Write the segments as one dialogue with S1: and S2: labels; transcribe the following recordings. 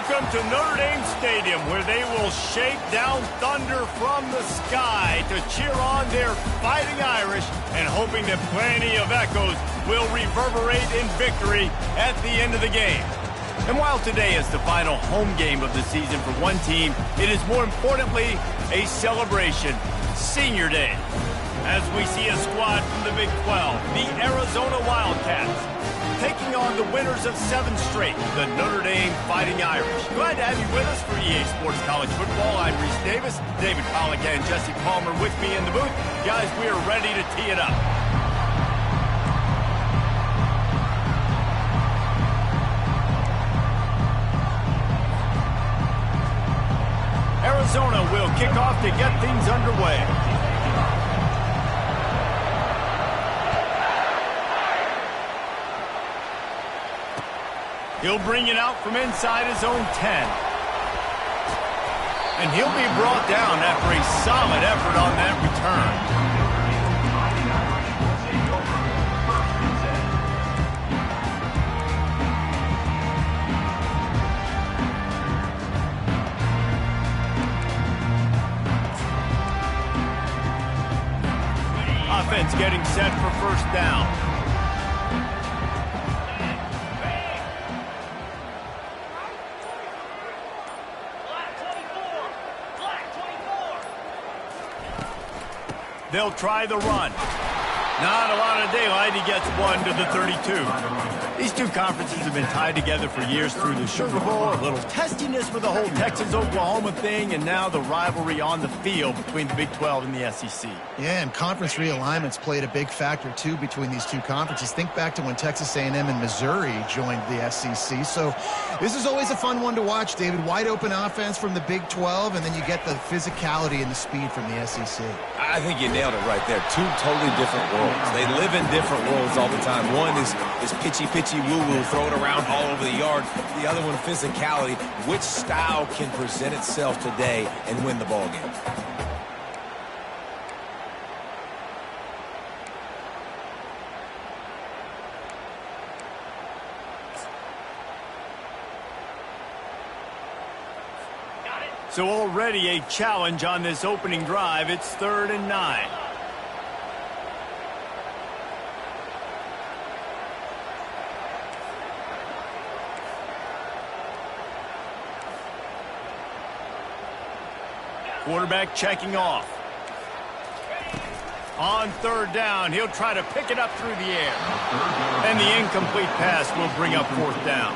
S1: Welcome to Notre Dame Stadium, where they will shake down thunder from the sky to cheer on their Fighting Irish, and hoping that plenty of echoes will reverberate in victory at the end of the game. And while today is the final home game of the season for one team, it is more importantly a celebration, Senior Day, as we see a squad from the Big 12, the Arizona Wildcats, taking on the winners of 7 straight, the Notre Dame Fighting Irish. Glad to have you with us for EA Sports College Football. I'm Reese Davis, David Pollack and Jesse Palmer with me in the booth. Guys, we are ready to tee it up. Arizona will kick off to get things underway. He'll bring it out from inside his own 10. And he'll be brought down after a solid effort on that return. Offense getting set for first down. They'll try the run. Not a lot of daylight. He gets 1 to the 32. These two conferences have been tied together for years through the Sugar Bowl, a little testiness with the whole Texas-Oklahoma thing, and now the rivalry on the field between the Big 12 and the SEC.
S2: Yeah, and conference realignments played a big factor, too, between these two conferences. Think back to when Texas A&M and Missouri joined the SEC. So this is always a fun one to watch, David. Wide open offense from the Big 12, and then you get the physicality and the speed from the SEC.
S3: I think you nailed it right there. Two totally different worlds. They live in different worlds all the time. One is pitchy woo-woo, throw it around all over the yard. The other one, physicality. Which style can present itself today and win the ball game?
S1: So already a challenge on this opening drive. It's 3rd and 9. Quarterback checking off. On 3rd down, he'll try to pick it up through the air. And the incomplete pass will bring up 4th down.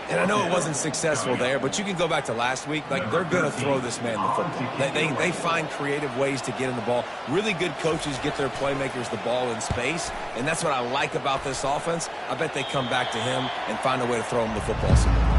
S3: And I know it wasn't successful there, but you can go back to last week. Like, they're going to throw this man the football. They find creative ways to get in the ball. Really good coaches get their playmakers the ball in space, and that's what I like about this offense. I bet they come back to him and find a way to throw him the football somewhere.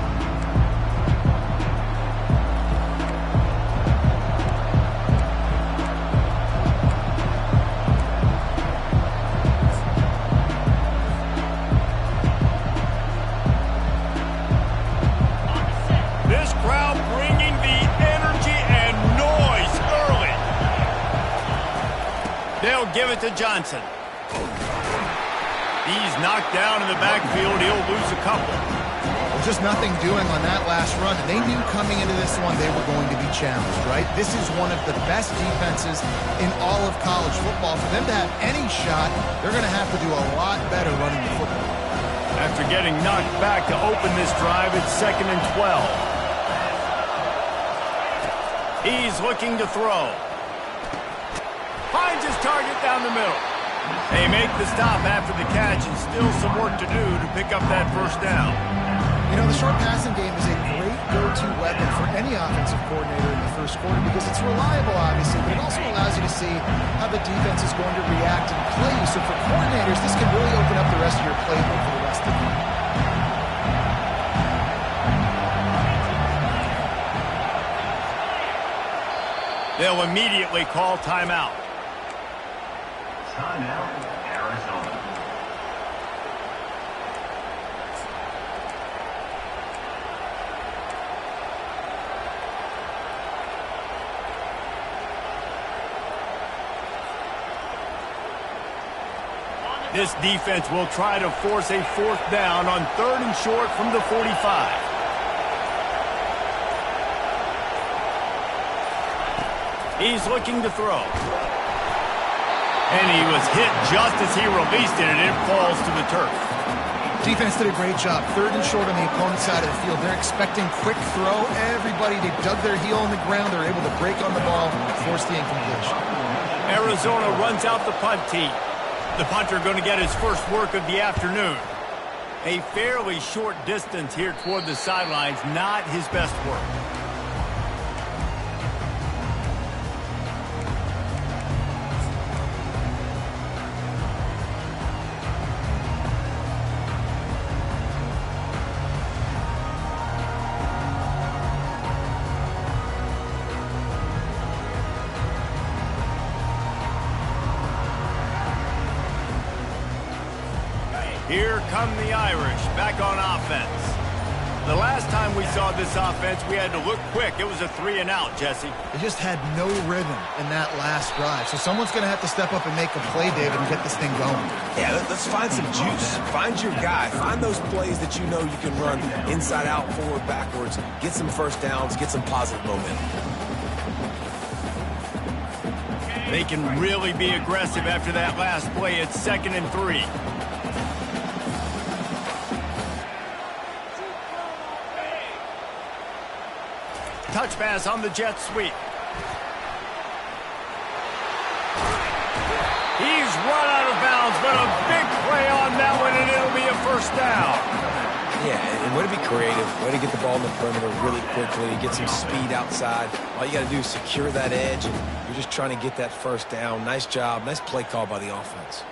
S1: Give it to Johnson. He's knocked down in the backfield. He'll lose a couple.
S2: Well, just nothing doing on that last run. And they knew coming into this one they were going to be challenged, right? This is one of the best defenses in all of college football. For them to have any shot, they're going to have to do a lot better running the football.
S1: After getting knocked back to open this drive, it's 2nd and 12. He's looking to throw. Finds his target down the middle. They make the stop after the catch, and still some work to do to pick up that first down.
S2: You know, the short passing game is a great go-to weapon for any offensive coordinator in the first quarter because it's reliable, obviously, but it also allows you to see how the defense is going to react and play you. So for coordinators, this can really open up the rest of your playbook for the rest of the game.
S1: They'll immediately call timeout.
S4: Timeout, Arizona.
S1: This defense will try to force a 4th down on 3rd and short from the 45. He's looking to throw. And he was hit just as he released it, and it falls to the turf.
S2: Defense did a great job. 3rd and short on the opponent's side of the field. They're expecting quick throw. Everybody, they dug their heel on the ground. They're able to break on the ball, force the incompletion.
S1: Arizona runs out the punt team. The punter going to get his first work of the afternoon. A fairly short distance here toward the sidelines, not his best work. Here come the Irish, back on offense. The last time we saw this offense, we had to look quick. It was a 3-and-out, Jesse.
S2: They just had no rhythm in that last drive. So someone's going to have to step up and make a play, David, and get this thing going.
S3: Yeah, let's find some juice. Find your guy. Find those plays that you know you can run inside out, forward, backwards. Get some first downs. Get some positive momentum.
S1: They can really be aggressive after that last play. It's 2nd and 3. Touch pass on the jet sweep. He's run out of bounds, but a big play on that one, and it'll be a first down.
S3: Yeah, and way to be creative. Way to get the ball in the perimeter really quickly, get some speed outside. All you got to do is secure that edge, and you're just trying to get that first down. Nice job. Nice play call by the offense.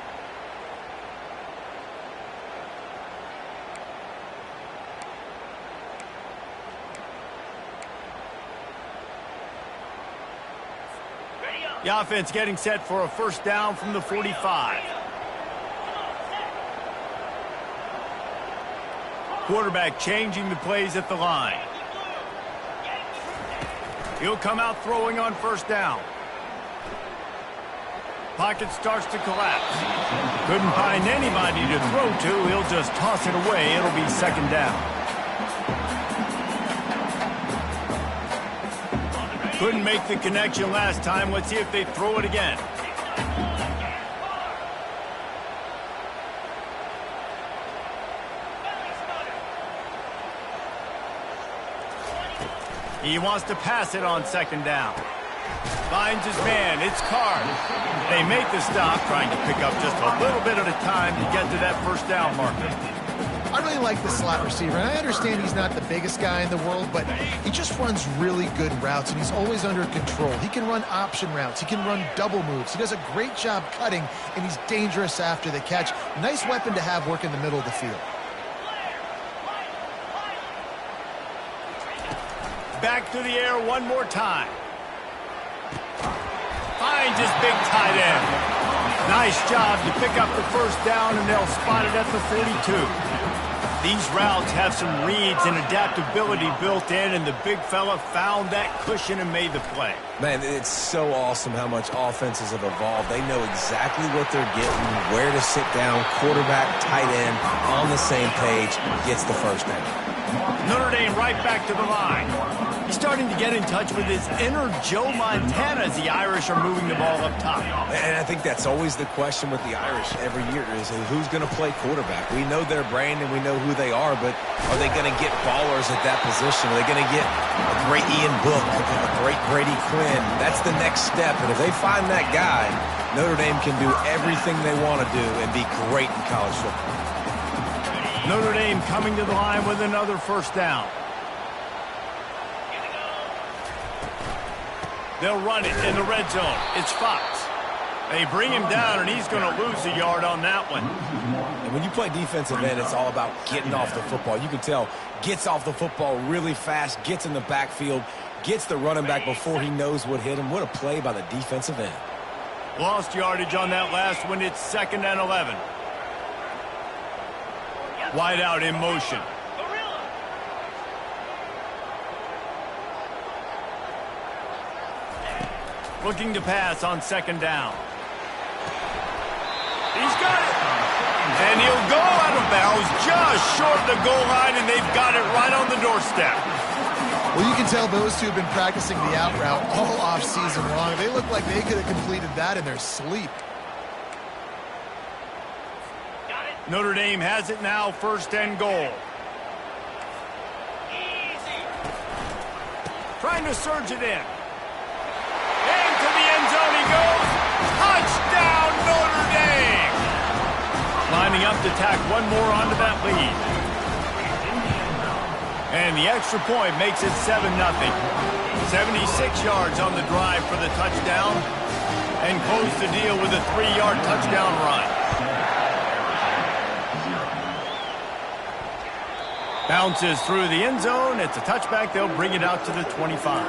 S1: The offense getting set for a first down from the 45. Quarterback changing the plays at the line. He'll come out throwing on first down. Pocket starts to collapse. Couldn't find anybody to throw to. He'll just toss it away. It'll be 2nd down. Couldn't make the connection last time. Let's see if they throw it again. He wants to pass it on 2nd down. Finds his man. It's Carr. They make the stop, trying to pick up just a little bit at a time to get to that first down marker.
S2: I really like the slot receiver, and I understand he's not the biggest guy in the world, but he just runs really good routes, and he's always under control. He can run option routes. He can run double moves. He does a great job cutting, and he's dangerous after the catch. Nice weapon to have work in the middle of the field.
S1: Back to the air one more time. Finds his big tight end. Nice job to pick up the first down, and they'll spot it at the 42. These routes have some reads and adaptability built in, and the big fella found that cushion and made the play.
S3: Man, it's so awesome how much offenses have evolved. They know exactly what they're getting, where to sit down, quarterback, tight end, on the same page, gets the first down.
S1: Notre Dame right back to the line. He's starting to get in touch with his inner Joe Montana as the Irish are moving the ball up top.
S3: And I think that's always the question with the Irish every year is who's going to play quarterback. We know their brand and we know who they are, but are they going to get ballers at that position? Are they going to get a great Ian Book, a great Brady Quinn? That's the next step. And if they find that guy, Notre Dame can do everything they want to do and be great in college football.
S1: Notre Dame coming to the line with another first down. They'll run it in the red zone. It's Fox. They bring him down, and he's going to lose a yard on that one.
S3: And when you play defensive end, it's all about getting off the football. You can tell, gets off the football really fast, gets in the backfield, gets the running back before he knows what hit him. What a play by the defensive end.
S1: Lost yardage on that last one. It's 2nd and 11. Wide out in motion. Looking to pass on 2nd down. He's got it. And he'll go out of bounds just short of the goal line, and they've got it right on the doorstep.
S2: Well, you can tell those two have been practicing the out route all off season long. They look like they could have completed that in their sleep.
S1: Notre Dame has it now, 1st and goal. Trying to surge it in. Into the end zone he goes. Touchdown, Notre Dame! Lining up to tack one more onto that lead. And the extra point makes it 7-0. 76 yards on the drive for the touchdown. And close the deal with a 3-yard touchdown run. Bounces through the end zone. It's a touchback. They'll bring it out to the 25.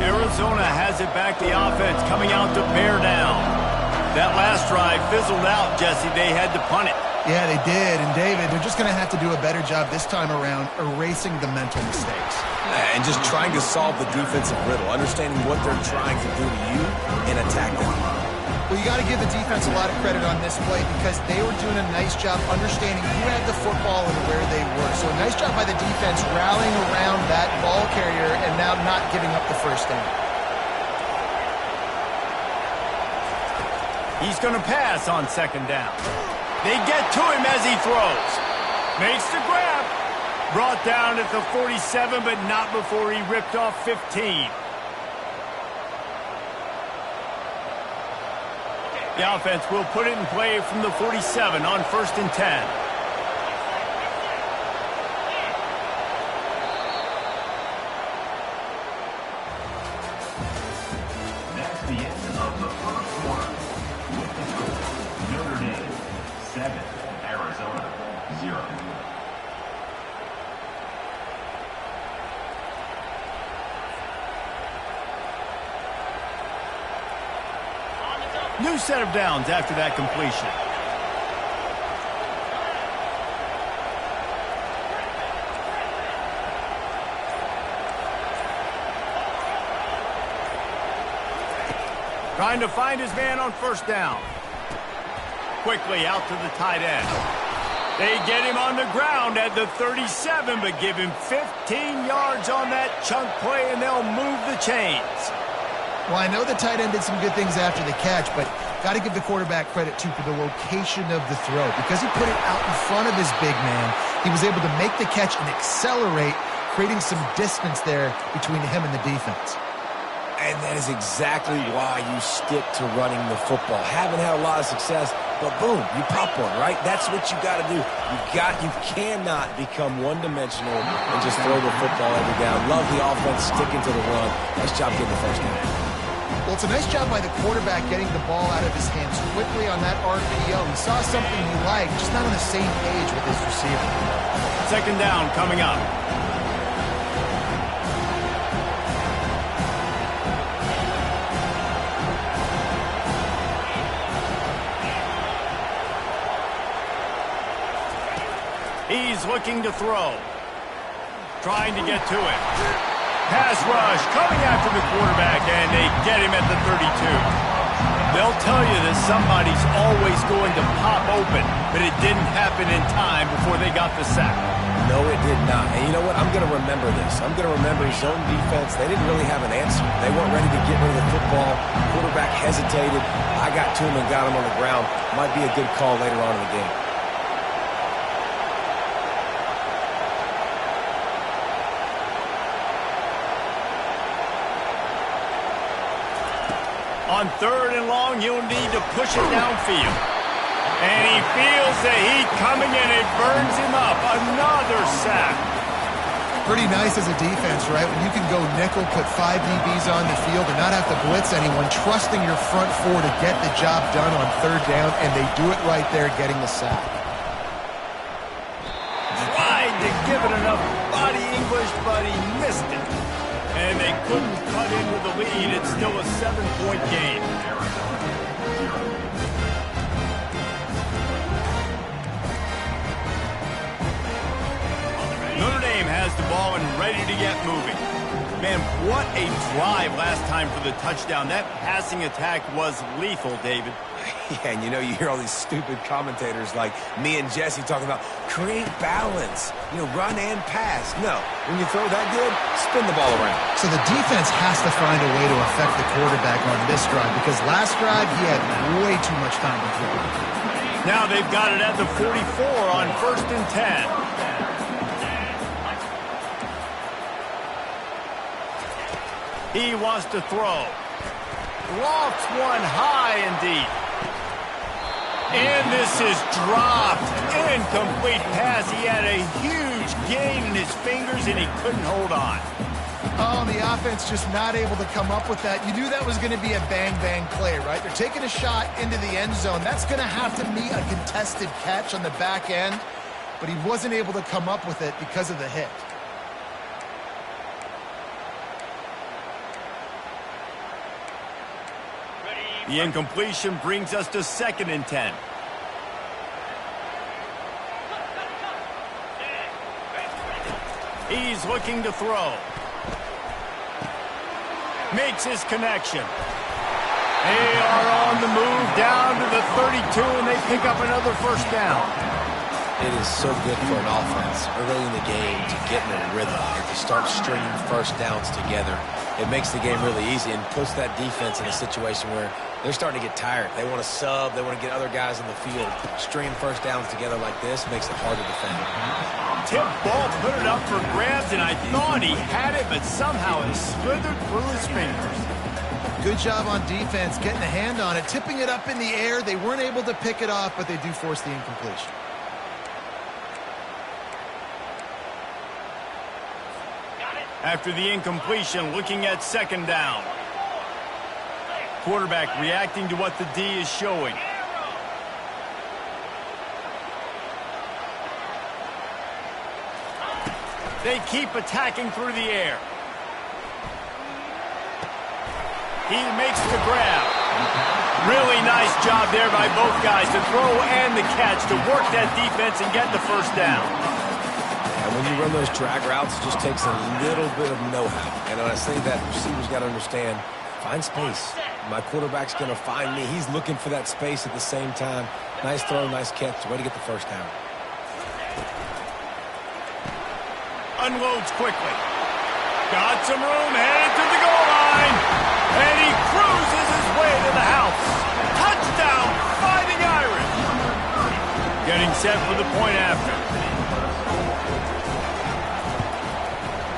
S1: Arizona has it back. The offense coming out to bear down. That last drive fizzled out, Jesse. They had to punt it.
S2: Yeah, they did. And, David, they're just going to have to do a better job this time around erasing the mental mistakes.
S3: And just trying to solve the defensive riddle, understanding what they're trying to do to you and attack them.
S2: Well, you got to give the defense a lot of credit on this play because they were doing a nice job understanding who had the football and where they were. So a nice job by the defense rallying around that ball carrier and now not giving up the first down.
S1: He's going to pass on 2nd down. They get to him as he throws. Makes the grab. Brought down at the 47, but not before he ripped off 15. The offense will put it in play from the 47 on 1st and 10.
S4: That's the end of the first quarter. With the score, Notre Dame 7, Arizona 0.
S1: New set of downs after that completion. Trying to find his man on 1st down. Quickly out to the tight end. They get him on the ground at the 37, but give him 15 yards on that chunk play, and they'll move the chains.
S2: Well, I know the tight end did some good things after the catch, but got to give the quarterback credit, too, for the location of the throw. Because he put it out in front of his big man, he was able to make the catch and accelerate, creating some distance there between him and the defense.
S3: And that is exactly why you stick to running the football. Haven't had a lot of success, but boom, you pop one, right? That's what you got to do. You cannot become one-dimensional and just throw the football every down. Love the offense sticking to the run. Nice job getting the first down.
S2: Well, it's a nice job by the quarterback getting the ball out of his hands quickly on that RPO. He saw something he liked, just not on the same page with his receiver.
S1: 2nd down coming up. He's looking to throw. Trying to get to it. Pass rush coming after the quarterback, and they get him at the 32. They'll tell you that somebody's always going to pop open, but it didn't happen in time before they got the sack.
S3: No, it did not. And you know what? I'm going to remember this. I'm going to remember zone defense. They didn't really have an answer. They weren't ready to get rid of the football. Quarterback hesitated. I got to him and got him on the ground. Might be a good call later on in the game.
S1: On 3rd and long, he'll need to push it downfield. And he feels the heat coming in. It burns him up. Another sack.
S2: Pretty nice as a defense, right? When you can go nickel, put 5 DBs on the field and not have to blitz anyone, trusting your front 4 to get the job done on 3rd down, and they do it right there, getting the sack.
S1: Tried to give it enough body English, but he missed it. And they couldn't cut into the lead. It's still a 7-point game. Notre Dame has the ball and ready to get moving. Man, what a drive last time for the touchdown. That passing attack was lethal, David.
S3: Yeah, and you know, you hear all these stupid commentators like me and Jesse talking about create balance, you know, run and pass. No, when you throw that good, spin the ball around.
S2: So the defense has to find a way to affect the quarterback on this drive because last drive he had way too much time to throw.
S1: Now they've got it at the 44 on 1st and 10. He wants to throw. Lofts one high and deep. And this is dropped. Incomplete pass. He had a huge gain in his fingers, and he couldn't hold on.
S2: Oh, the offense just not able to come up with that. You knew that was going to be a bang-bang play, right? They're taking a shot into the end zone. That's going to have to meet a contested catch on the back end, but he wasn't able to come up with it because of the hit.
S1: The incompletion brings us to 2nd and 10. He's looking to throw. Makes his connection. They are on the move down to the 32, and they pick up another 1st down.
S3: It is so good for an offense early in the game to get in a rhythm and to start stringing 1st downs together. It makes the game really easy and puts that defense in a situation where they're starting to get tired. They want to sub. They want to get other guys in the field. Stringing 1st downs together like this makes it hard to defend.
S1: Tip ball, put it up for grabs, and I thought he had it, but somehow it slithered through his fingers.
S2: Good job on defense getting a hand on it, tipping it up in the air. They weren't able to pick it off, but they do force the incompletion.
S1: After the incompletion, looking at 2nd down. Quarterback reacting to what the D is showing. They keep attacking through the air. He makes the grab. Really nice job there by both guys to throw and the catch to work that defense and get the 1st down.
S3: And when you run those drag routes, it just takes a little bit of know-how. And I say that receivers got to understand, find space. My quarterback's going to find me. He's looking for that space at the same time. Nice throw, nice catch. Way to get the 1st down.
S1: Unloads quickly. Got some room, headed to the goal line. And he cruises his way to the house. Touchdown, Fighting Irish. Getting set for the point after.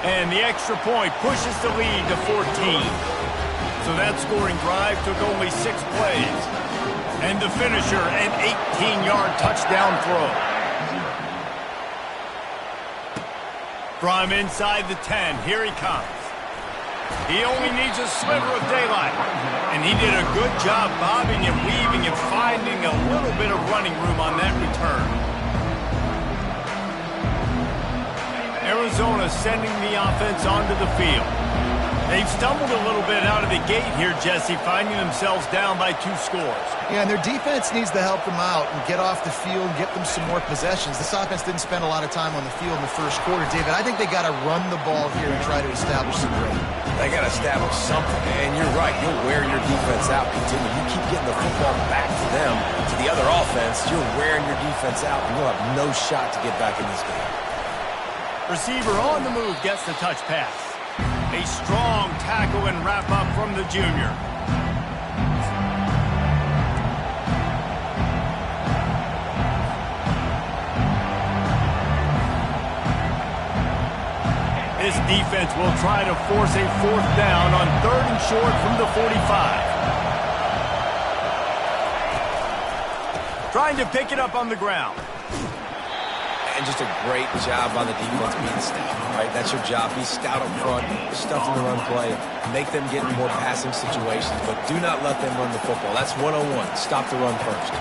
S1: And the extra point pushes the lead to 14. So that scoring drive took only 6 plays. And the finisher, an 18-yard touchdown throw. From inside the 10, here he comes. He only needs a sliver of daylight. And he did a good job bobbing and weaving and finding a little bit of running room on that return. Arizona sending the offense onto the field. They've stumbled a little bit out of the gate here, Jesse, finding themselves down by 2 scores.
S2: Yeah, and their defense needs to help them out and get off the field and get them some more possessions. This offense didn't spend a lot of time on the field in the 1st quarter, David. I think they got to run the ball here and try to establish some rhythm.
S3: They got to establish something, and you're right. You'll wear your defense out. Continue. You keep getting the football back to them, to the other offense. You're wearing your defense out, and you'll have no shot to get back in this game.
S1: Receiver on the move gets the touch pass. A strong tackle and wrap up from the junior. This defense will try to force a 4th down on 3rd and short from the 45. Trying to pick it up on the ground.
S3: And just a great job by the defense being stout, right? That's your job. Be stout up front, stuff in the run play, make them get in more passing situations, but do not let them run the football. That's 101. Stop the run first.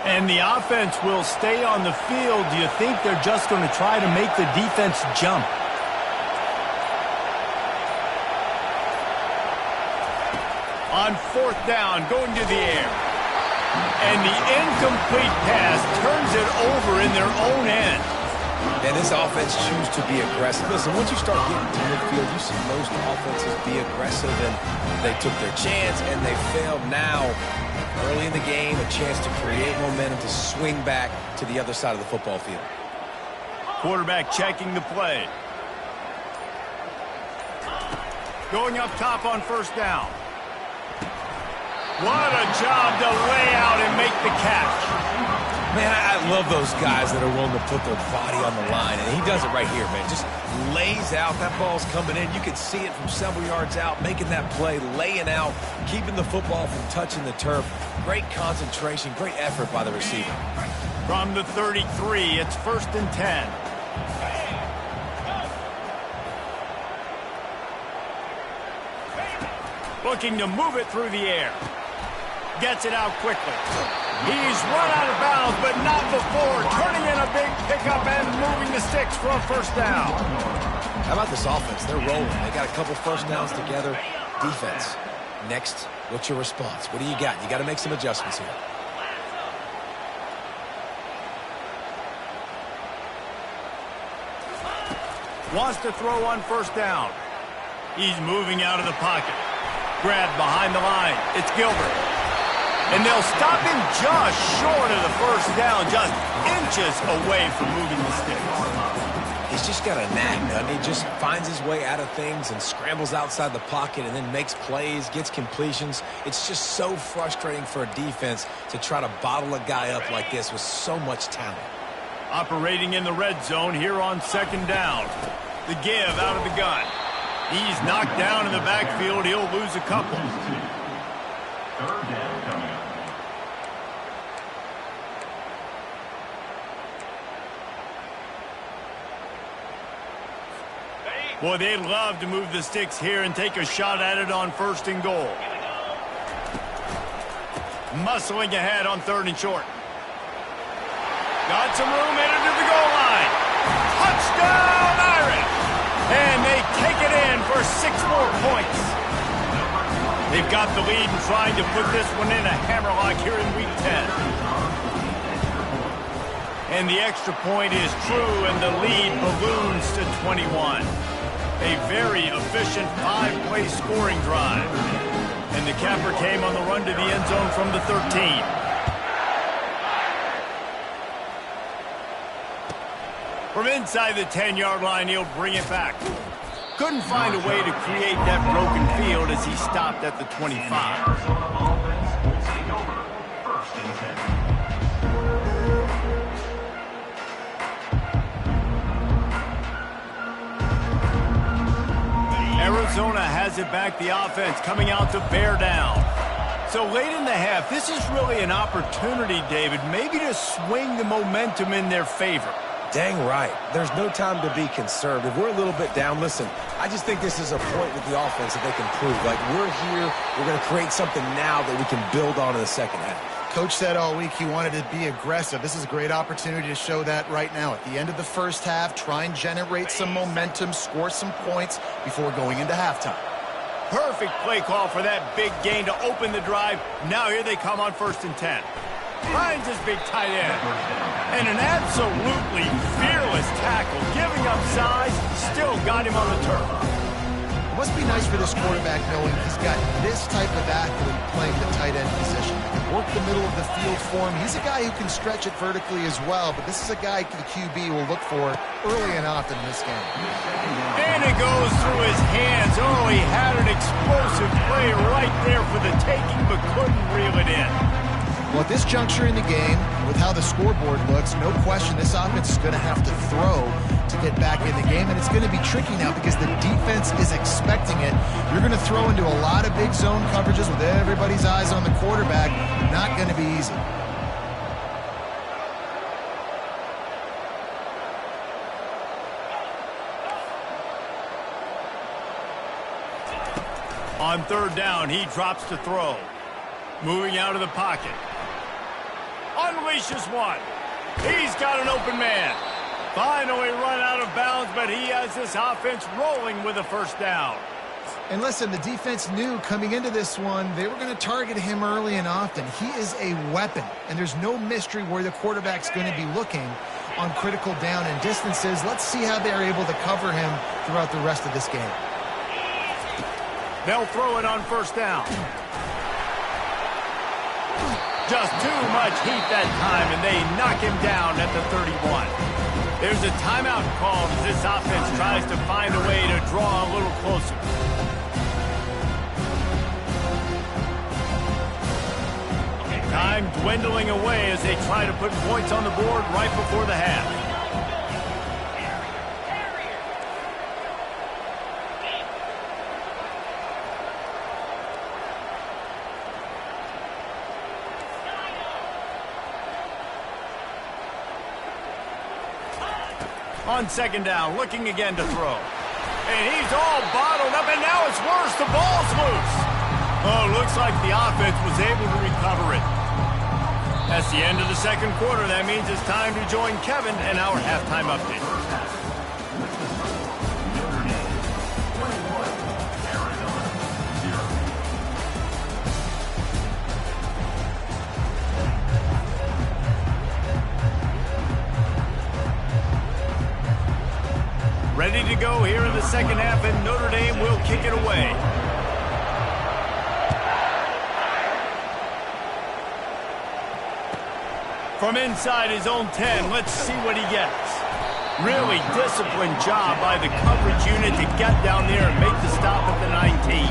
S1: And the offense will stay on the field. Do you think they're just going to try to make the defense jump? On 4th down, going to the air. And the incomplete pass turns it over in their own end.
S3: And this offense chooses to be aggressive. Listen, once you start getting to midfield, you see most offenses be aggressive, and they took their chance, and they failed. Now, early in the game, a chance to create momentum to swing back to the other side of the football field.
S1: Quarterback checking the play. Going up top on 1st down. What a job to lay out and make the catch.
S3: Man, I love those guys that are willing to put their body on the line, and he does it right here, man. Just lays out. That ball's coming in. You can see it from several yards out, making that play, laying out, keeping the football from touching the turf. Great concentration, great effort by the receiver.
S1: From the 33, it's 1st and 10. Looking to move it through the air. Gets it out quickly. He's run out of bounds, but not before. Turning in a big pickup and moving the sticks for a 1st down.
S3: How about this offense? They're rolling. They got a couple 1st downs together. Defense. Next, what's your response? What do you got? You got to make some adjustments here.
S1: Wants to throw on 1st down. He's moving out of the pocket. Grabbed behind the line. It's Gilbert. And they'll stop him just short of the 1st down, just inches away from moving the sticks.
S3: He's just got a knack, doesn't he? Just finds his way out of things and scrambles outside the pocket and then makes plays, gets completions. It's just so frustrating for a defense to try to bottle a guy up like this with so much talent.
S1: Operating in the red zone here on 2nd down. The give out of the gun. He's knocked down in the backfield. He'll lose a couple.
S4: 3rd down coming up.
S1: Boy, they'd love to move the sticks here and take a shot at it on 1st and goal. Muscling ahead on 3rd and short. Got some room headed to the goal line. Touchdown, Irish! And they take it in for 6 more points. They've got the lead and trying to put this one in a hammerlock here in Week 10. And the extra point is true, and the lead balloons to 21. A very efficient 5-play scoring drive. And the capper came on the run to the end zone from the 13. From inside the 10-yard line, he'll bring it back. Couldn't find a way to create that broken field as he stopped at the 25.
S4: Arizona offense will take over 1st and 10.
S1: Arizona has it back, the offense coming out to bear down. So late in the half, this is really an opportunity, David, maybe to swing the momentum in their favor.
S3: Dang right. There's no time to be conservative. We're a little bit down. Listen, I just think this is a point with the offense that they can prove. Like, we're here, we're going to create something now that we can build on in the 2nd half.
S2: Coach said all week he wanted to be aggressive. This is a great opportunity to show that right now. At the end of the 1st half, try and generate some momentum, score some points before going into halftime.
S1: Perfect play call for that big gain to open the drive. Now here they come on 1st and 10. Finds his big tight end. And an absolutely fearless tackle. Giving up size, still got him on the turf.
S2: It must be nice for this quarterback knowing he's got this type of athlete playing the tight end position. He can work the middle of the field for him. He's a guy who can stretch it vertically as well, but this is a guy the QB will look for early and often in this game.
S1: And it goes through his hands. Oh, he had an explosive play right there for the taking, but couldn't reel it in.
S2: Well, at this juncture in the game, with how the scoreboard looks, no question this offense is going to have to throw to get back in the game, and it's going to be tricky now because the defense is expecting it. You're going to throw into a lot of big zone coverages with everybody's eyes on the quarterback. Not going to be easy.
S1: On 3rd down, he drops to throw. Moving out of the pocket. unleashes one. He's got an open man. Finally run out of bounds, but he has this offense rolling with a first down.
S2: And listen, the defense knew coming into this one, they were going to target him early and often. He is a weapon, and there's no mystery where the quarterback's going to be looking on critical down and distances. Let's see how they're able to cover him throughout the rest of this game.
S1: They'll throw it on first down. Just too much heat that time, and they knock him down at the 31. There's a timeout called as this offense tries to find a way to draw a little closer. Time dwindling away as they try to put points on the board right before the half. On second down, looking again to throw. And he's all bottled up, and now it's worse. The ball's loose. Oh, looks like the offense was able to recover it. That's the end of the second quarter. That means it's time to join Kevin and our halftime update.
S4: Notre Dame 21, Arizona 0.
S1: Ready to go here in the second half, and Notre Dame will kick it away. From inside his own 10, let's see what he gets. Really disciplined job by the coverage unit to get down there and make the stop at the 19.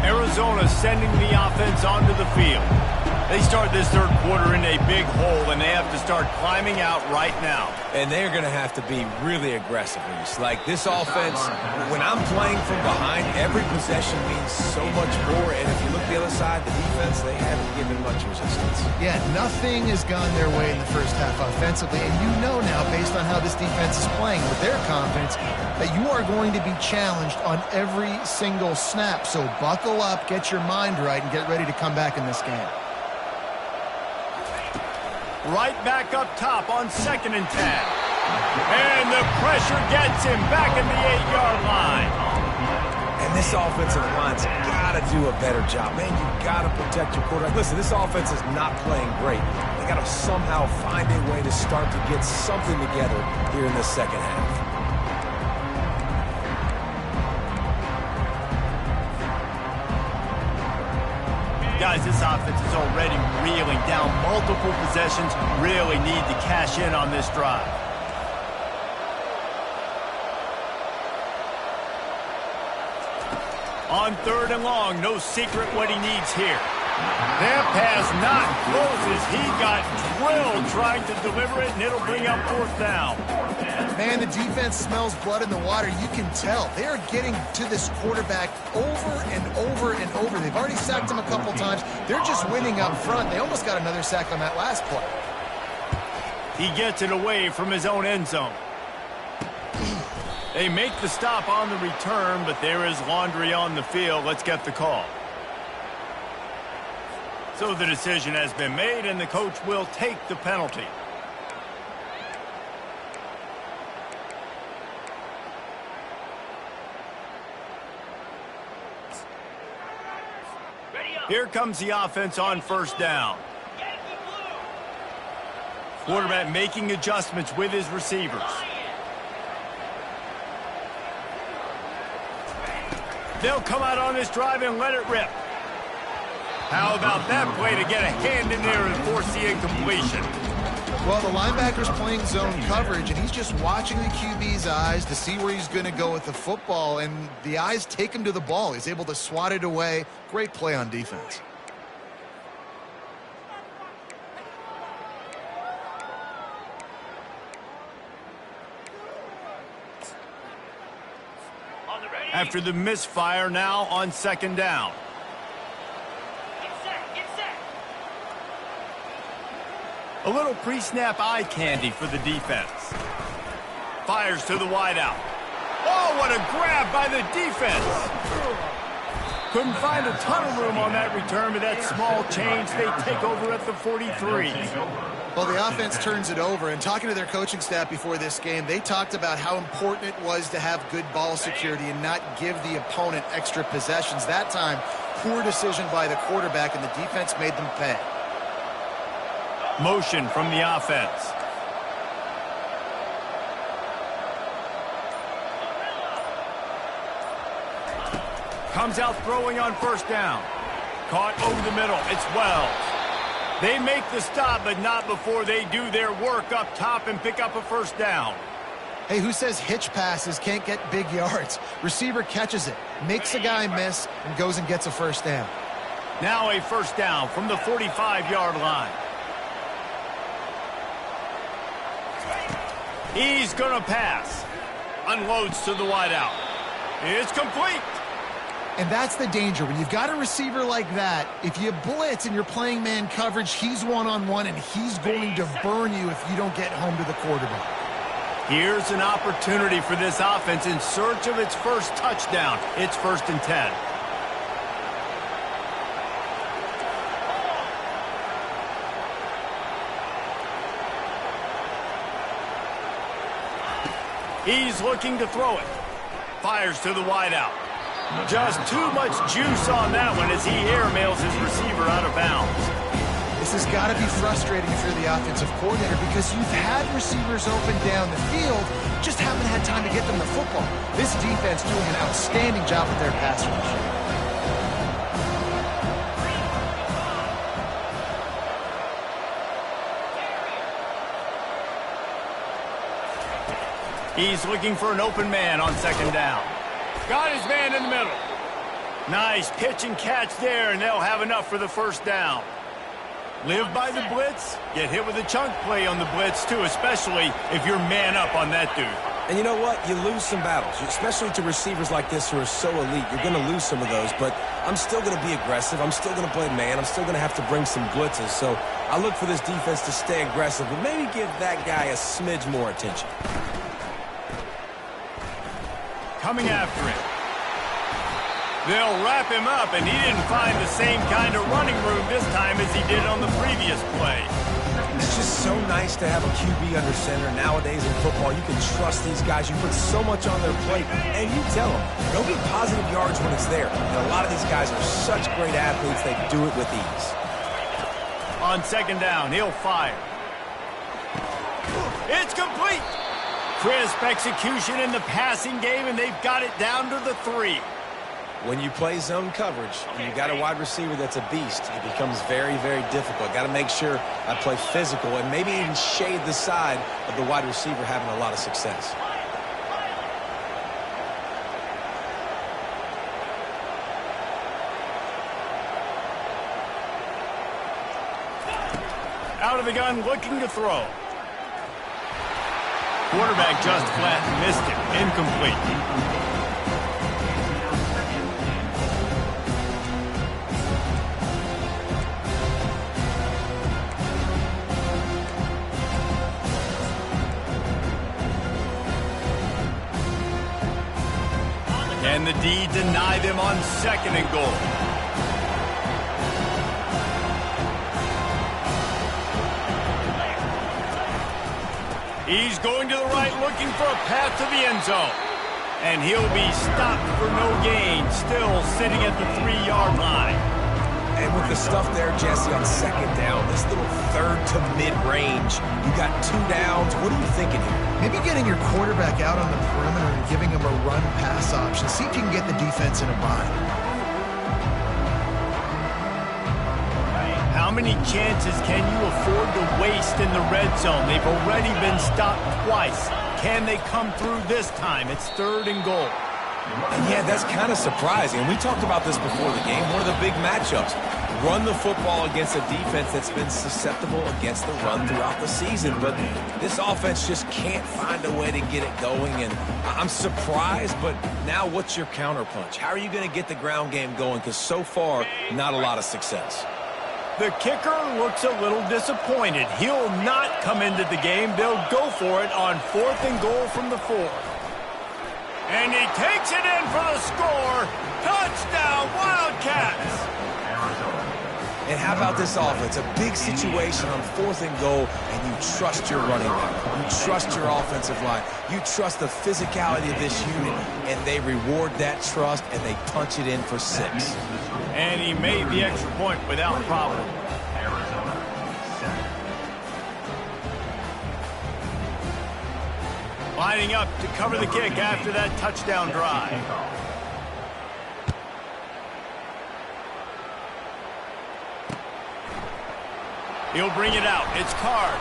S1: Arizona sending the offense onto the field. They start this third quarter in a big hole, and they have to start climbing out right now.
S3: And they're going to have to be really aggressive. Like this offense, when I'm playing from behind, every possession means so much more. And if you look the other side, the defense, they haven't given much resistance.
S2: Yeah, nothing has gone their way in the first half offensively. And you know now, based on how this defense is playing with their confidence, that you are going to be challenged on every single snap. So buckle up, get your mind right, and get ready to come back in this game.
S1: Right back up top on 2nd and 10. And the pressure gets him back at the 8-yard line.
S3: And this offensive line's got to do a better job. Man, you got to protect your quarterback. Listen, this offense is not playing great. They got to somehow find a way to start to get something together here in this second half.
S1: Guys, this offense is already reeling down multiple possessions. Really need to cash in on this drive. On 3rd and long, no secret what he needs here. That pass not closes. He got drilled trying to deliver it, and it'll bring up 4th down.
S2: Man, the defense smells blood in the water. You can tell. They are getting to this quarterback over and over and over. They've already sacked him a couple times. They're just winning up front. They almost got another sack on that last play.
S1: He gets it away from his own end zone. They make the stop on the return, but there is laundry on the field. Let's get the call. So the decision has been made, and the coach will take the penalty. Here comes the offense on 1st down. Quarterback making adjustments with his receivers. They'll come out on this drive and let it rip. How about that play to get a hand in there and force the incompletion?
S2: Well, the linebacker's playing zone coverage, and he's just watching the QB's eyes to see where he's going to go with the football, and the eyes take him to the ball. He's able to swat it away. Great play on defense.
S1: After the misfire, now on 2nd down. A little pre-snap eye candy for the defense. Fires to the wideout. Oh, what a grab by the defense. Couldn't find a ton of room on that return, but that small change, they take over at the 43.
S2: Well, the offense turns it over, and talking to their coaching staff before this game, they talked about how important it was to have good ball security and not give the opponent extra possessions. That time, poor decision by the quarterback, and the defense made them pay.
S1: Motion from the offense. Comes out throwing on first down. Caught over the middle. It's Wells. They make the stop, but not before they do their work up top and pick up a first down.
S2: Hey, who says hitch passes can't get big yards? Receiver catches it, makes a guy miss, and goes and gets a first down.
S1: Now a first down from the 45-yard line. He's going to pass. Unloads to the wideout. It's complete.
S2: And that's the danger. When you've got a receiver like that, if you blitz and you're playing man coverage, he's one-on-one, and he's going to burn you if you don't get home to the quarterback.
S1: Here's an opportunity for this offense in search of its first touchdown. It's 1st and 10. He's looking to throw it. Fires to the wideout. Just too much juice on that one as he airmails his receiver out of bounds.
S2: This has got to be frustrating if you're the offensive coordinator because you've had receivers open down the field, just haven't had time to get them the football. This defense doing an outstanding job with their pass rush.
S1: He's looking for an open man on 2nd down. Got his man in the middle. Nice pitch and catch there, and they'll have enough for the first down. Live by the blitz, get hit with a chunk play on the blitz too, especially if you're man up on that dude.
S3: And you know what? You lose some battles, especially to receivers like this who are so elite. You're going to lose some of those, but I'm still going to be aggressive. I'm still going to play man. I'm still going to have to bring some blitzes. So I look for this defense to stay aggressive and maybe give that guy a smidge more attention.
S1: Coming after him. They'll wrap him up, and he didn't find the same kind of running room this time as he did on the previous play.
S3: It's just so nice to have a QB under center. Nowadays in football, you can trust these guys. You put so much on their plate, and you tell them, go get positive yards when it's there. And a lot of these guys are such great athletes, they do it with ease.
S1: On 2nd down, he'll fire. It's complete. Crisp execution in the passing game, and they've got it down to the 3.
S3: When you play zone coverage and you got a wide receiver that's a beast, it becomes very, very difficult. Got to make sure I play physical and maybe even shade the side of the wide receiver having a lot of success.
S1: Out of the gun, looking to throw. Quarterback just flat missed it. Incomplete. And the D denied them on 2nd and goal. He's going to the right, looking for a path to the end zone. And he'll be stopped for no gain, still sitting at the 3-yard line.
S3: And with the stuff there, Jesse, on 2nd down, this little 3rd to mid-range, you got 2 downs. What are you thinking here?
S2: Maybe getting your quarterback out on the perimeter and giving him a run-pass option. See if you can get the defense in a bind.
S1: How many chances can you afford to waste in the red zone? They've already been stopped twice. Can they come through this time? It's 3rd and goal.
S3: And yeah, that's kind of surprising. And we talked about this before the game. One of the big matchups. Run the football against a defense that's been susceptible against the run throughout the season. But this offense just can't find a way to get it going. And I'm surprised, but now what's your counterpunch? How are you going to get the ground game going? Because so far, not a lot of success.
S1: The kicker looks a little disappointed. He'll not come into the game. They'll go for it on 4th and goal from the 4. And he takes it in for the score. Touchdown, Wildcats!
S3: And how about this offense? A big situation on 4th and goal, and you trust your running back. You trust your offensive line. You trust the physicality of this unit, and they reward that trust, and they punch it in for 6.
S1: And he made the extra point without problem.
S4: Arizona, 7.
S1: Lining up to cover the kick after that touchdown drive. He'll bring it out. It's Card.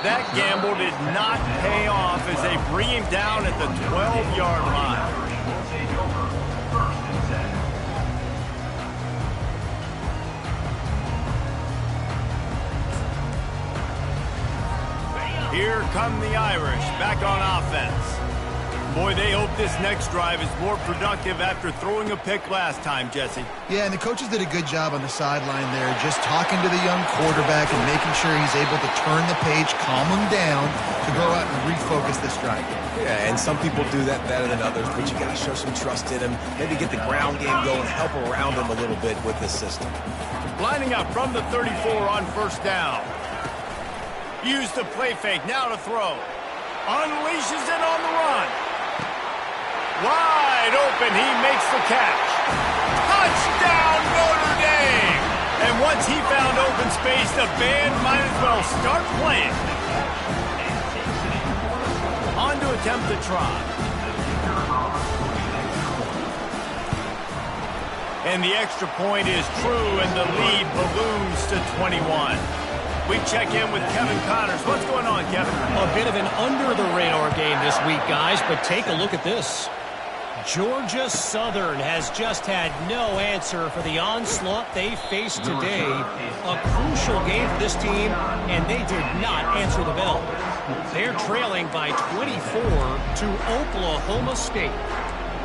S1: That gamble did not pay off as they bring him down at the 12-yard line.
S4: Will take over 1st and 7.
S1: Here come the Irish back on offense. Boy, they hope this next drive is more productive after throwing a pick last time, Jesse.
S2: Yeah, and the coaches did a good job on the sideline there, just talking to the young quarterback and making sure he's able to turn the page, calm him down, to go out and refocus this drive.
S3: Yeah, and some people do that better than others, but you got to show some trust in him. Maybe get the ground game going, help around him a little bit with this system.
S1: Lining up from the 34 on 1st down. Use the play fake, now to throw. Unleashes it on the run. Wide open, he makes the catch. Touchdown, Notre Dame! And once he found open space, the band might as well start playing. On to attempt the try. And the extra point is true, and the lead balloons to 21. We check in with Kevin Connors. What's going on, Kevin?
S5: A bit of an under-the-radar game this week, guys, but take a look at this. Georgia Southern has just had no answer for the onslaught they faced today. A crucial game for this team, and they did not answer the bell. They're trailing by 24 to Oklahoma State.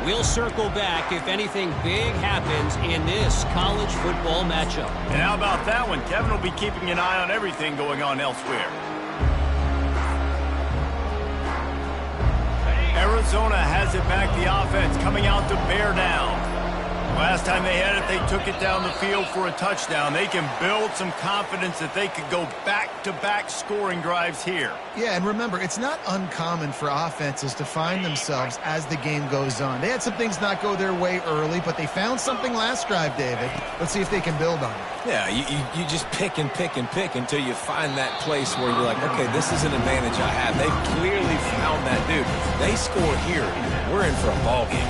S5: We'll circle back if anything big happens in this college football matchup.
S1: And how about that one? Kevin will be keeping an eye on everything going on elsewhere. Arizona has it back, the offense coming out to bear down. Last time they had it, they took it down the field for a touchdown. They can build some confidence that they could go back-to-back scoring drives here.
S2: Yeah, and remember, it's not uncommon for offenses to find themselves as the game goes on. They had some things not go their way early, but they found something last drive, David. Let's see if they can build on it.
S3: Yeah, you just pick and pick and pick until you find that place where you're like, okay, this is an advantage I have. They've clearly found that dude. They score here. We're in for a ball game.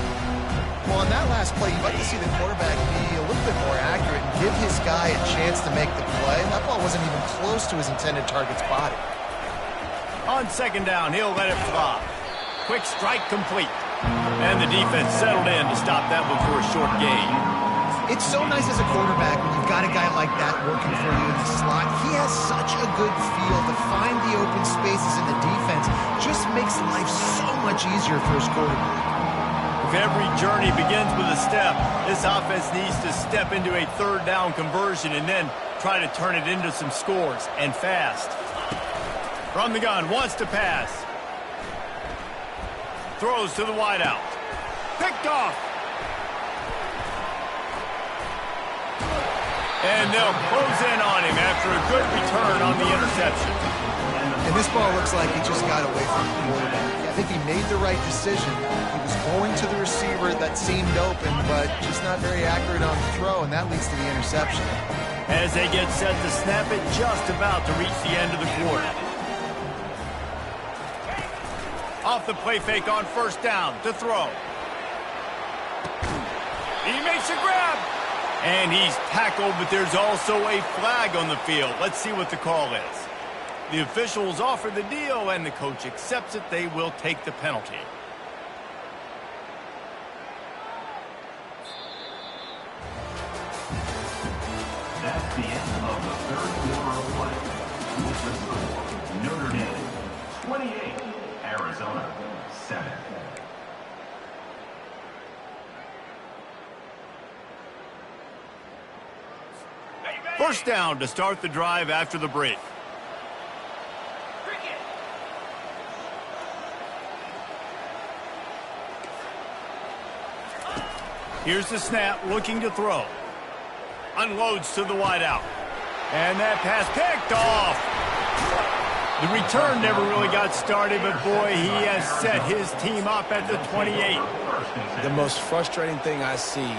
S2: Well, on that last play, you'd like to see the quarterback be a little bit more accurate and give his guy a chance to make the play. That ball wasn't even close to his intended target's body.
S1: On 2nd down, he'll let it fly. Quick strike complete. And the defense settled in to stop that one for a short gain.
S2: It's so nice as a quarterback when you've got a guy like that working for you in the slot. He has such a good feel to find the open spaces in the defense. Just makes life so much easier for his quarterback.
S1: If every journey begins with a step, this offense needs to step into a 3rd down conversion and then try to turn it into some scores, and fast. From the gun, wants to pass. Throws to the wideout. Picked off. And they'll close in on him after a good return on the interception.
S2: And this ball looks like he just got away from the quarterback. I think he made the right decision. He was going to the receiver that seemed open, but just not very accurate on the throw, and that leads to the interception.
S1: As they get set to snap it, just about to reach the end of the quarter. Off the play fake on 1st down to throw. He makes a grab. And he's tackled, but there's also a flag on the field. Let's see what the call is. The officials offer the deal, and the coach accepts it. They will take the penalty.
S4: That's the end of the 3rd quarter of play. With the score, Notre Dame 28, Arizona 7.
S1: First down to start the drive after the break. Here's the snap, looking to throw. Unloads to the wideout. And that pass picked off. The return never really got started, but boy, he has set his team up at the 28.
S3: The most frustrating thing I see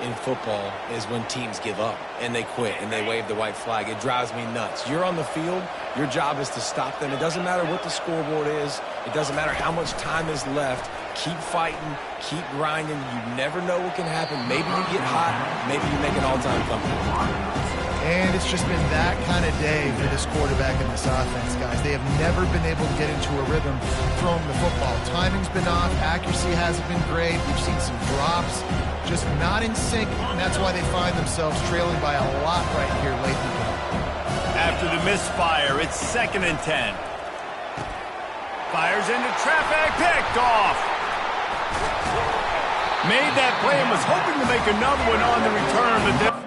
S3: in football is when teams give up and they quit and they wave the white flag. It drives me nuts. You're on the field. Your job is to stop them. It doesn't matter what the scoreboard is. It doesn't matter how much time is left. Keep fighting. Keep grinding. You never know what can happen. Maybe you get hot. Maybe you make an all-time comeback.
S2: And it's just been that kind of day for this quarterback and this offense, guys. They have never been able to get into a rhythm throwing the football. Timing's been off. Accuracy hasn't been great. We've seen some drops. Just not in sync, and that's why they find themselves trailing by a lot right here late in the game.
S1: After the misfire, it's 2nd and 10. Fires into traffic, picked off. Made that play and was hoping to make another one on the return, but then...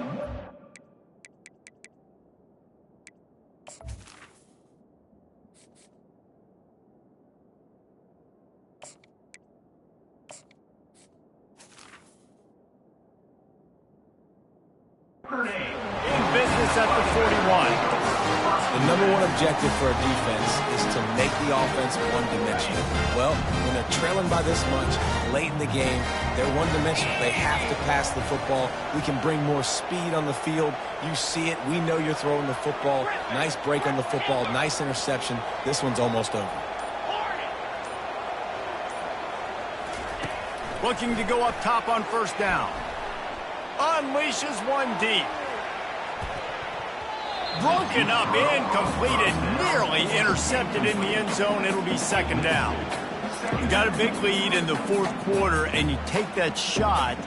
S1: in business at the 41.
S3: The #1 objective for a defense is to make the offense one-dimensional. Well, when they're trailing by this much, late in the game, they're one-dimensional. They have to pass the football. We can bring more speed on the field. You see it. We know you're throwing the football. Nice break on the football. Nice interception. This one's almost over.
S1: Looking to go up top on first down. Unleashes one deep. Broken up, incomplete, and nearly intercepted in the end zone. It'll be 2nd down. You got a big lead in the 4th quarter, and you take that shot,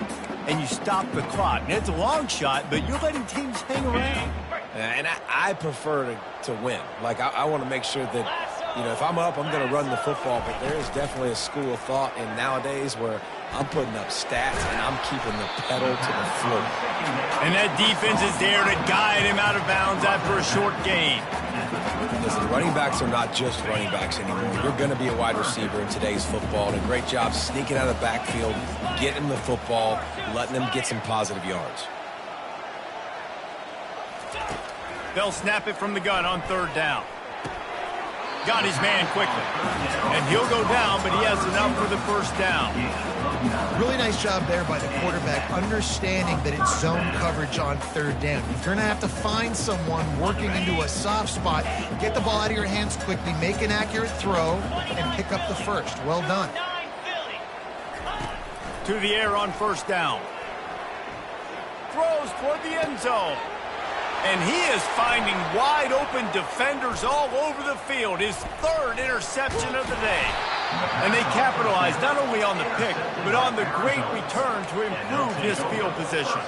S1: and you stop the clock. And it's a long shot, but you're letting teams hang around.
S3: And I prefer to win. Like, I want to make sure that, you know, if I'm up, I'm going to run the football. But there is definitely a school of thought in nowadays where I'm putting up stats and I'm keeping the pedal to the floor.
S1: And that defense is there to guide him out of bounds after a short gain.
S3: Listen, running backs are not just running backs anymore. You're going to be a wide receiver in today's football. And a great job sneaking out of the backfield, getting the football, letting them get some positive yards.
S1: They'll snap it from the gun on 3rd down. Got his man quickly. And he'll go down, but he has enough for the first down.
S2: Really nice job there by the quarterback, understanding that it's zone coverage on 3rd down. You're going to have to find someone working into a soft spot, get the ball out of your hands quickly, make an accurate throw, and pick up the first. Well done.
S1: To the air on first down. Throws toward the end zone. And he is finding wide open defenders all over the field. His 3rd interception of the day. And they capitalized not only on the pick, but on the great return to improve his field position.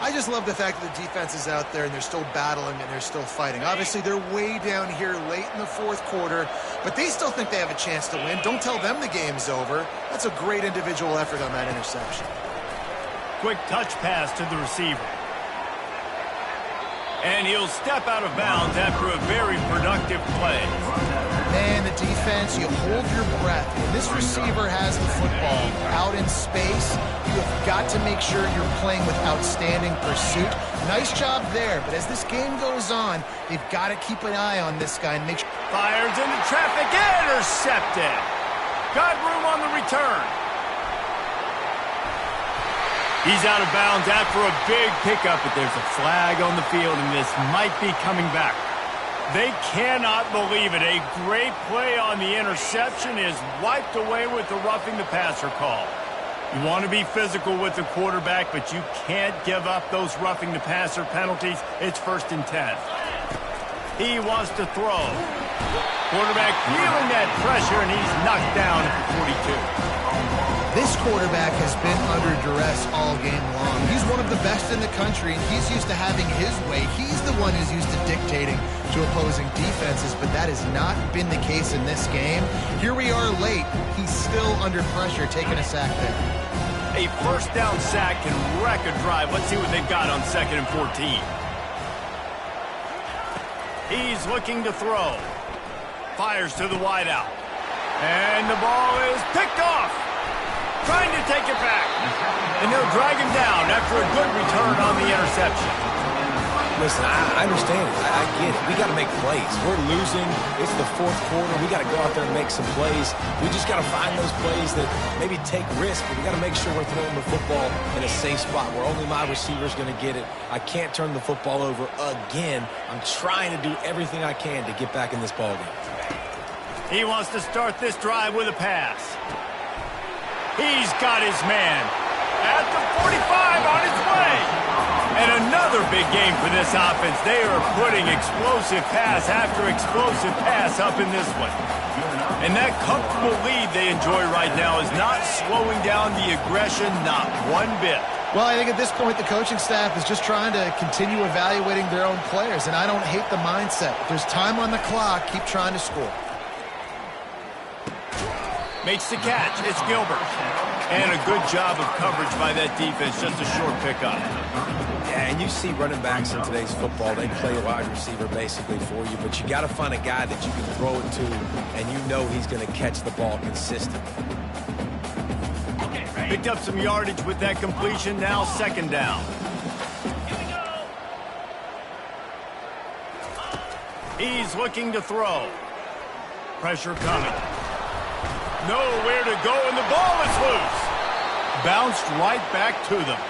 S2: I just love the fact that the defense is out there and they're still battling and they're still fighting. Obviously, they're way down here late in the 4th quarter, but they still think they have a chance to win. Don't tell them the game's over. That's a great individual effort on that interception.
S1: Quick touch pass to the receiver. And he'll step out of bounds after a very productive play.
S2: Man, the defense, you hold your breath. When this receiver has the football out in space, you have got to make sure you're playing with outstanding pursuit. Nice job there, but as this game goes on, they've got to keep an eye on this guy and make sure.
S1: Fires into traffic, intercepted. Got room on the return. He's out of bounds after a big pickup, but there's a flag on the field, and this might be coming back. They cannot believe it. A great play on the interception is wiped away with the roughing the passer call. You want to be physical with the quarterback, but you can't give up those roughing the passer penalties. It's 1st and 10. He wants to throw. Quarterback feeling that pressure, and he's knocked down at the 42.
S2: This quarterback has been under duress all game long. He's one of the best in the country, and he's used to having his way. He's the one who's used to dictating to opposing defenses, but that has not been the case in this game. Here we are late. He's still under pressure, taking a sack there.
S1: A 1st down sack can wreck a drive. Let's see what they've got on 2nd and 14. He's looking to throw. Fires to the wideout. And the ball is picked off. Trying to take it back. And they'll drag him down after a good return on the interception.
S3: Listen, I understand it. I get it. We got to make plays. We're losing. It's the fourth quarter. We got to go out there and make some plays. We just got to find those plays that maybe take risks, but we got to make sure we're throwing the football in a safe spot where only my receiver's going to get it. I can't turn the football over again. I'm trying to do everything I can to get back in this ballgame.
S1: He wants to start this drive with a pass. He's got his man at the 45 on his way. And another big game for this offense. They are putting explosive pass after explosive pass up in this one. And that comfortable lead they enjoy right now is not slowing down the aggression, not one bit.
S2: Well, I think at this point the coaching staff is just trying to continue evaluating their own players, and I don't hate the mindset. If there's time on the clock, keep trying to score.
S1: Makes the catch. It's Gilbert. And a good job of coverage by that defense. Just a short pickup.
S3: Yeah, and you see running backs in today's football, they play a wide receiver basically for you, but you got to find a guy that you can throw it to, and you know he's going to catch the ball consistently.
S1: Picked up some yardage with that completion. Now second down. He's looking to throw. Pressure coming. Nowhere to go, and the ball is loose. Bounced right back to them.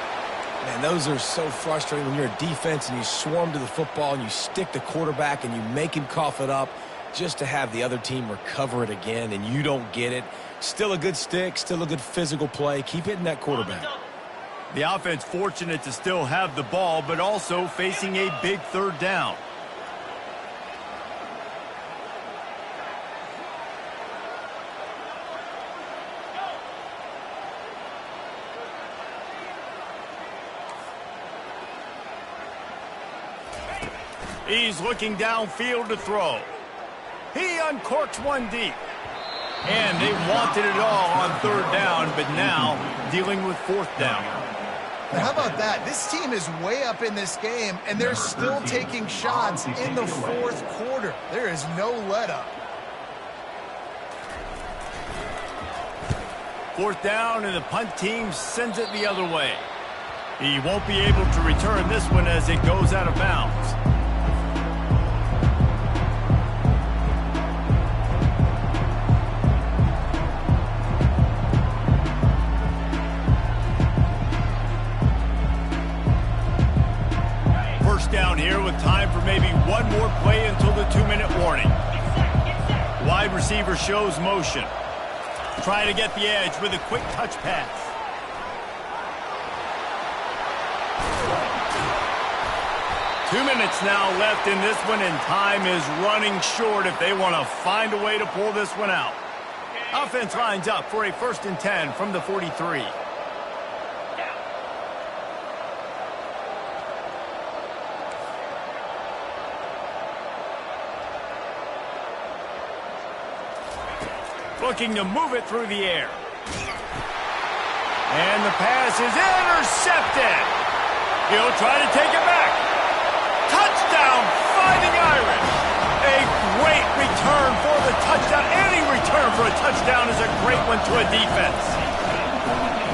S3: Man, those are so frustrating when you're a defense and you swarm to the football and you stick the quarterback and you make him cough it up just to have the other team recover it again and you don't get it. Still a good stick, still a good physical play. Keep hitting that quarterback.
S1: The offense fortunate to still have the ball, but also facing a big third down. He's looking downfield to throw. He uncorks one deep. And they wanted it all on third down, but now dealing with fourth down.
S2: But how about that? This team is way up in this game, and they're still taking shots in the fourth quarter. There is no let-up.
S1: Fourth down, and the punt team sends it the other way. He won't be able to return this one as it goes out of bounds. Down here with time for maybe one more play until the 2-minute warning. Wide receiver shows motion. Trying to get the edge with a quick touch pass. Two minutes now left in this one, and time is running short if they want to find a way to pull this one out. Offense lines up for a 1st and 10 from the 43. Looking to move it through the air. And the pass is intercepted. He'll try to take it back. Touchdown, Fighting Irish. A great return for the touchdown. Any return for a touchdown is a great one to a defense.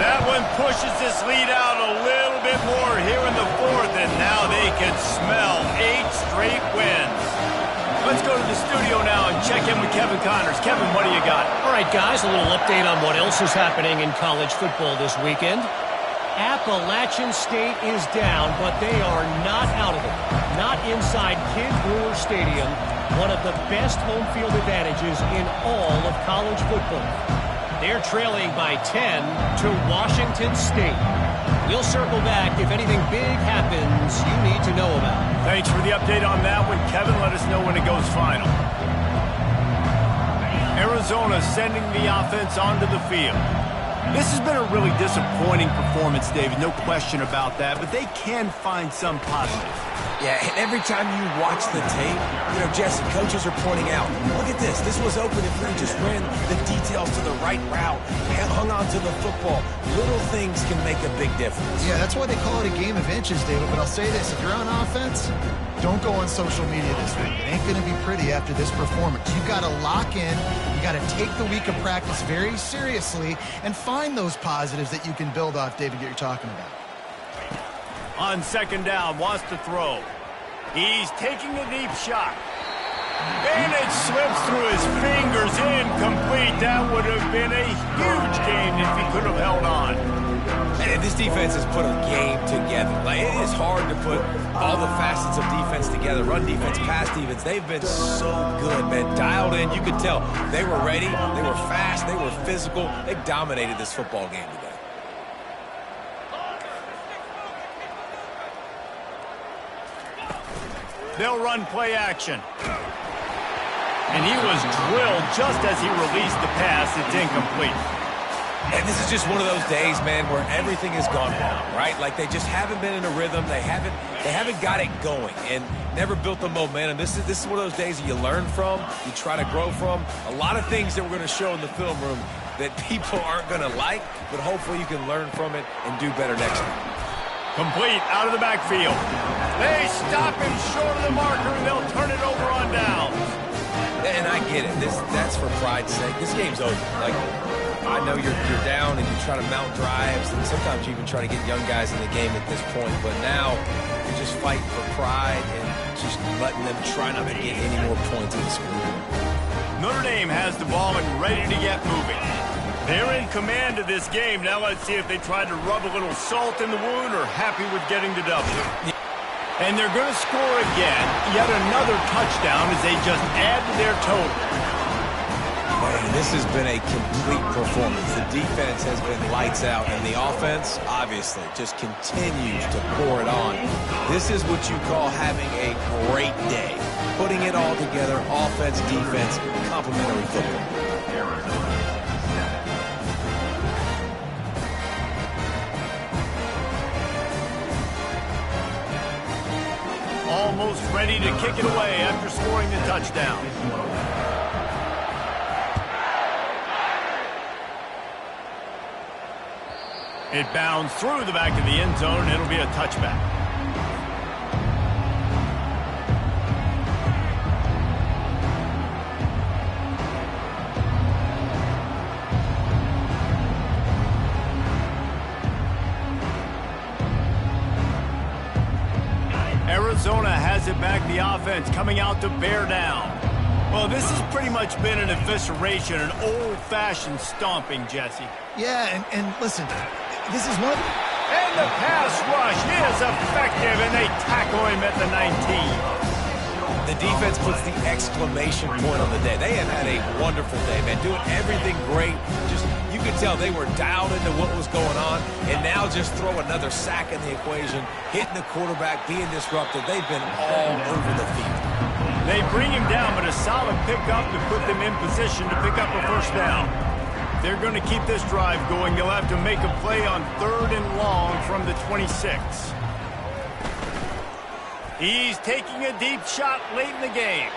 S1: That one pushes this lead out a little bit more here in the fourth, and now they can smell 8 straight wins. Let's go to the studio now and check in with Kevin Connors. Kevin, what do you got?
S5: All right, guys, a little update on what else is happening in college football this weekend. Appalachian State is down, but they are not out of it. Not inside Kidd Brewer Stadium, one of the best home field advantages in all of college football. They're trailing by 10 to Washington State. We'll circle back if anything big happens you need to know about.
S1: Thanks for the update on that one, Kevin. Let us know when it goes final. Arizona sending the offense onto the field. This has been a really disappointing performance, David, no question about that, but they can find some positives.
S3: Yeah, and every time you watch the tape, Jesse, coaches are pointing out, look at this. This was open if we just ran the details to the right route, hung on to the football. Little things can make a big difference.
S2: Yeah, that's why they call it a game of inches, David. But I'll say this, if you're on offense, don't go on social media this week. It ain't going to be pretty after this performance. You've got to lock in. You got to take the week of practice very seriously and find those positives that you can build off, David, that you're talking about.
S1: On second down, wants to throw. He's taking a deep shot. And it slips through his fingers, incomplete. That would have been a huge gain if he could have held on.
S3: And this defense has put a game together. Like, it is hard to put all the facets of defense together. Run defense, pass defense. They've been so good, man. Dialed in. You could tell they were ready. They were fast. They were physical. They dominated this football game today.
S1: They'll run play action. And he was drilled just as he released the pass. It's incomplete.
S3: And this is just one of those days, man, where everything has gone wrong, right? Like they just haven't been in a rhythm. They haven't got it going and never built the momentum. This is one of those days that you learn from, you try to grow from. A lot of things that we're going to show in the film room that people aren't going to like, but hopefully you can learn from it and do better next time.
S1: Complete out of the backfield. They stop him short of the marker, and they'll turn it over on downs.
S3: And I get it. That's for pride's sake. This game's over. Like, I know you're down and you try to mount drives, and sometimes you even try to get young guys in the game at this point. But now you're just fighting for pride and just letting them try not to get any more points in the school.
S1: Notre Dame has the ball and ready to get moving. They're in command of this game. Now let's see if they try to rub a little salt in the wound or happy with getting the W. And they're going to score again. Yet another touchdown as they just add to their total.
S3: Man, this has been a complete performance. The defense has been lights out, and the offense, obviously, just continues to pour it on. This is what you call having a great day. Putting it all together, offense, defense, complementary football.
S1: Almost ready to kick it away after scoring the touchdown. It bounds through the back of the end zone. It'll be a touchback. Arizona has it back, the offense coming out to bear down. Well, this has pretty much been an evisceration, an old-fashioned stomping, Jesse.
S2: Yeah, and listen, this is one of the...
S1: And the pass rush is effective, and they tackle him at the 19.
S3: The defense puts the exclamation point on the day. They have had a wonderful day, man, doing everything great. Just, you could tell they were dialed into what was going on, and now just throw another sack in the equation, hitting the quarterback, being disruptive. They've been all over the field.
S1: They bring him down, but a solid pickup to put them in position to pick up a first down. They're going to keep this drive going. They'll have to make a play on 3rd and long from the 26. He's taking a deep shot late in the game.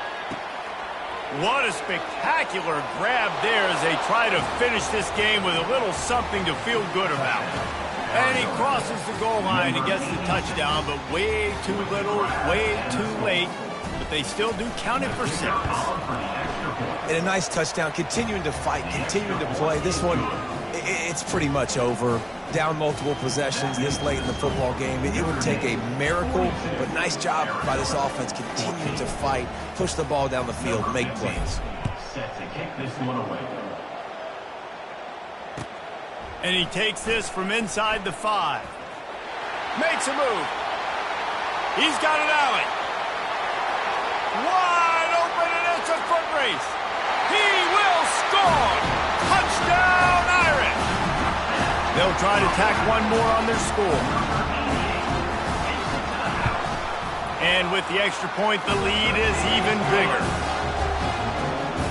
S1: What a spectacular grab there as they try to finish this game with a little something to feel good about. And he crosses the goal line and gets the touchdown, but way too little, way too late. But they still do count it for 6.
S3: And a nice touchdown, continuing to fight, continuing to play. This one, it's pretty much over. Down multiple possessions this late in the football game. It would take a miracle, but nice job by this offense continuing to fight, push the ball down the field, make plays.
S4: Set to kick this one away.
S1: And he takes this from inside the 5. Makes a move. He's got an alley. Wide open, and it's a foot race. He will score. Touchdown, Irish. They'll try to tack one more on their score. And with the extra point, the lead is even bigger.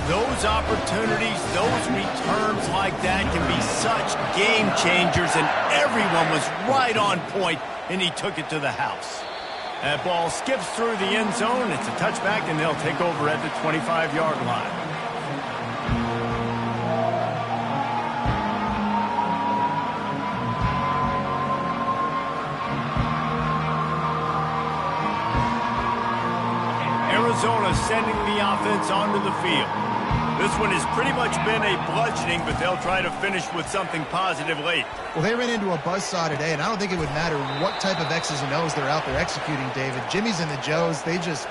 S1: Those opportunities, those returns like that can be such game changers, and everyone was right on point, and he took it to the house. That ball skips through the end zone. It's a touchback, and they'll take over at the 25-yard line. Arizona sending the offense onto the field. This one has pretty much been a bludgeoning, but they'll try to finish with something positive late.
S2: Well, they ran into a buzzsaw today, and I don't think it would matter what type of X's and O's they're out there executing, David. Jimmy's and the Joes, they're just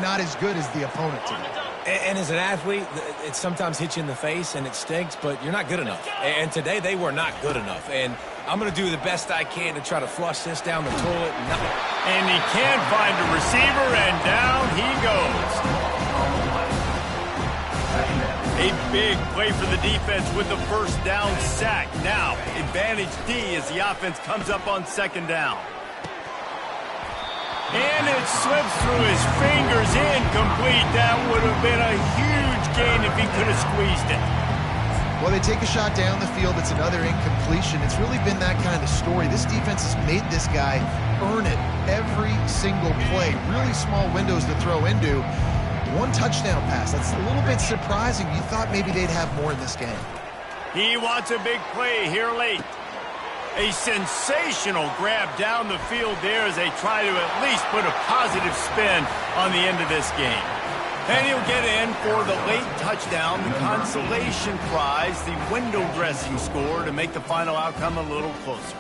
S2: not as good as the opponent team.
S3: And as an athlete, it sometimes hits you in the face and it stinks, but you're not good enough. And today they were not good enough. And I'm going to do the best I can to try to flush this down the toilet.
S1: And he can't find a receiver, and down he goes. A big play for the defense with the first down sack. Now, advantage D as the offense comes up on second down. And it slips through his fingers, incomplete. That would have been a huge gain if he could have squeezed it.
S2: Well, they take a shot down the field. It's another incompletion. It's really been that kind of story. This defense has made this guy earn it every single play. Really small windows to throw into. One touchdown pass. That's a little bit surprising. You thought maybe they'd have more in this game.
S1: He wants a big play here late. A sensational grab down the field there as they try to at least put a positive spin on the end of this game. And he'll get in for the late touchdown, the consolation prize, the window dressing score to make the final outcome a little closer.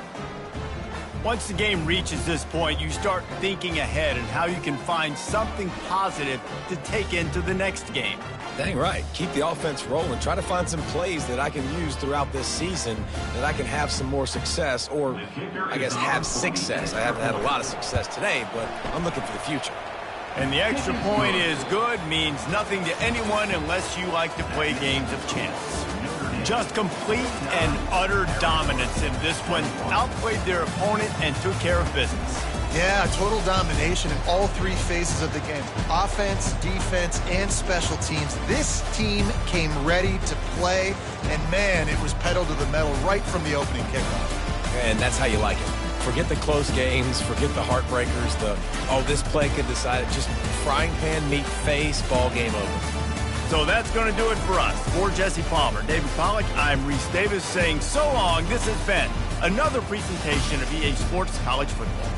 S1: Once the game reaches this point, you start thinking ahead and how you can find something positive to take into the next game.
S3: Dang right. Keep the offense rolling. Try to find some plays that I can use throughout this season that I can have some more success, or I guess have success. I haven't had a lot of success today, but I'm looking for the future.
S1: And the extra point is good, means nothing to anyone unless you like to play games of chance. Just complete and utter dominance in this one. Outplayed their opponent and took care of business.
S2: Yeah, total domination in all three phases of the game. Offense, defense, and special teams. This team came ready to play, and man, it was pedal to the metal right from the opening kickoff.
S3: And that's how you like it. Forget the close games, forget the heartbreakers, this play could decide it. Just frying pan meet face, ball game over.
S1: So that's going to do it for us. For Jesse Palmer, David Pollack, I'm Reese Davis saying so long. This has been another presentation of EA Sports College Football.